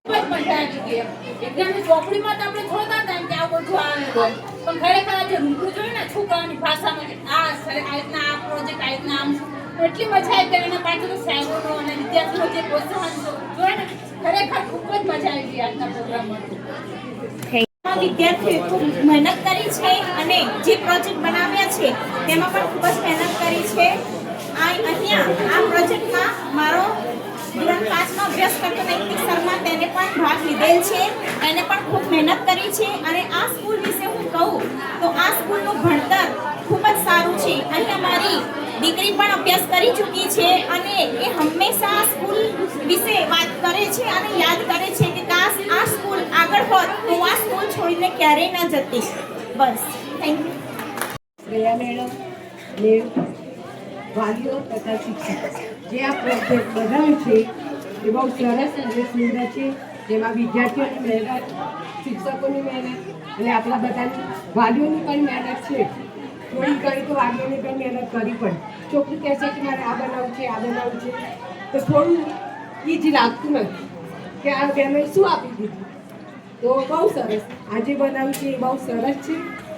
ખૂબ જ મજા આવી ગઈ. વિજ્ઞાનની ચોપડીમાં તો આપણે જોતા હતા કે આ બધું આવે હોય, પણ ખરેખર આજે રૂબરૂ જોયું ને છોકરાઓની ભાષામાં આ રીતના આ પ્રોજેક્ટ આ રીતના આમ એટલી મજા આવી કે એના પાછળ સાહેબોનો અને વિદ્યાર્થીઓ જે પ્રોત્સાહન જોયે ને ખરેખર ખૂબ જ મજા આવી ગઈ આજના પ્રોગ્રામમાં. વિદ્યાર્થીઓએ ખૂબ મહેનત કરી છે અને જે પ્રોજેક્ટ બનાવ્યા છે તેમાં પણ ખૂબ જ મહેનત કરી છે. અહીંયા આ પ્રોજેક્ટમાં મારો ધોરણ 5નો અભ્યાસ કરતો નૈતિક શર્મા તેને પણ ભાગ લીધેલ છે. એને પણ ખૂબ મહેનત કરી છે અને આ સ્કૂલ વિશે હું કહું તો આ સ્કૂલનું ભણતર ખૂબ જ સારું છે. અહીંયા મારી દીકરી પણ અભ્યાસ કરી ચૂકી છે અને એ હંમેશા આ સ્કૂલ વિશે વાત કરે છે અને યાદ કરે છે કે કાશ આ સ્કૂલ આગળ હોત તો આ સ્કૂલ છોડીને ક્યારેય ના જતી. બસ થેન્ક યુ. શ્રેયા મેડમ ને વાલીઓ તથા શિક્ષક જે આ પ્રોજેક્ટ બનાવ્યું છે એ બહુ સરસ અને સુંદર છે. જેમાં વિદ્યાર્થીઓની મહેનત, શિક્ષકોની મહેનત અને આપણા બધાની વાલીઓની પણ મહેનત છે. થોડી કરી તો વાલીઓની પણ મહેનત કરી પણ છોકરું કહેશે કે મારે આ બનાવવું છે આ બનાવવું છે તો થોડું એ જ લાગતું નથી કે આ બેને શું આપી દીધું. તો બહુ સરસ આજે બનાવ્યું છે એ બહુ સરસ છે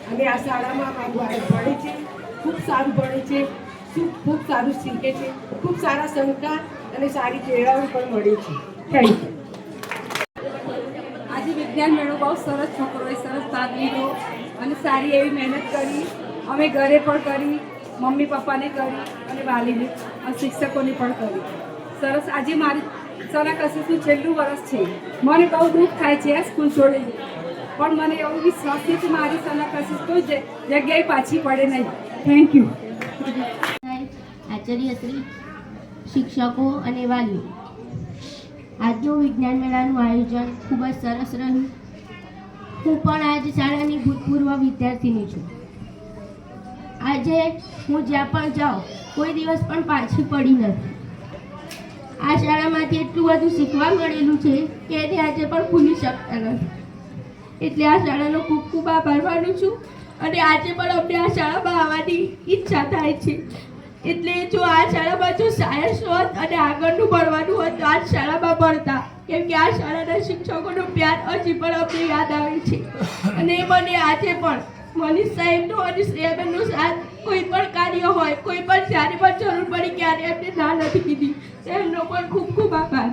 અને આ શાળામાં મારું બાળક ભણે છે, ખૂબ સારું ભણે છે, ખૂબ સારું શીખે છે, ખૂબ સારા સંસ્કાર અને સારી પ્રેરણા પણ મળે છે. Thank you. આજે વિજ્ઞાન મેળો બહુ સરસ છોકરોએ સરસ ભાગ લીધો અને સારી એવી મહેનત કરી. અમે ઘરે પણ કરી, મમ્મી પપ્પાને કરી અને વાલીને અને શિક્ષકોને પણ કરી. સરસ. આજે મારી સના કશિશનું છેલ્લું વર્ષ છે. મને બહુ દુઃખ થાય છે આ સ્કૂલ છોડીને, પણ મને એવો વિશ્વાસ છે કે મારી સના કશિશ કોઈ જગ્યાએ પાછી પડે નહીં. Thank you. આચાર્યશ્રી, શિક્ષકો અને વાલીઓ, આજનું વિજ્ઞાન મેળાનું આયોજન ખૂબ જ સરસ રહ્યું. હું પણ આજ શાળાની ભૂતપૂર્વ વિદ્યાર્થીની છું. આજે હું જ્યાં પણ જાઉં કોઈ દિવસ પણ પાછી પડી નથી. આ શાળામાંથી એટલું બધું શીખવા મળેલું છે કે એને આજે પણ ભૂલી શકતા નથી. એટલે આ શાળાનો ખૂબ ખૂબ આભાર માનું છું અને આજે પણ અમને આ શાળામાં આવવાની ઈચ્છા થાય છે. એટલે જો આ શાળામાં જો સાયન્સ હોત અને આગળનું ભણવાનું હોત તો આ શાળામાં ભણતા, કેમ કે આ શાળાના શિક્ષકોનો પ્યાર હજી પણ અમને યાદ આવે છે. અને મને આજે પણ મનીષ સાહેબનો અને શ્રેયાબેનનો સાથ કોઈ પણ કાર્ય હોય, કોઈ પણ જ્યારે પણ જરૂર પડી ક્યારે એમને ના નથી કીધી. એમનો પણ ખૂબ ખૂબ આભાર.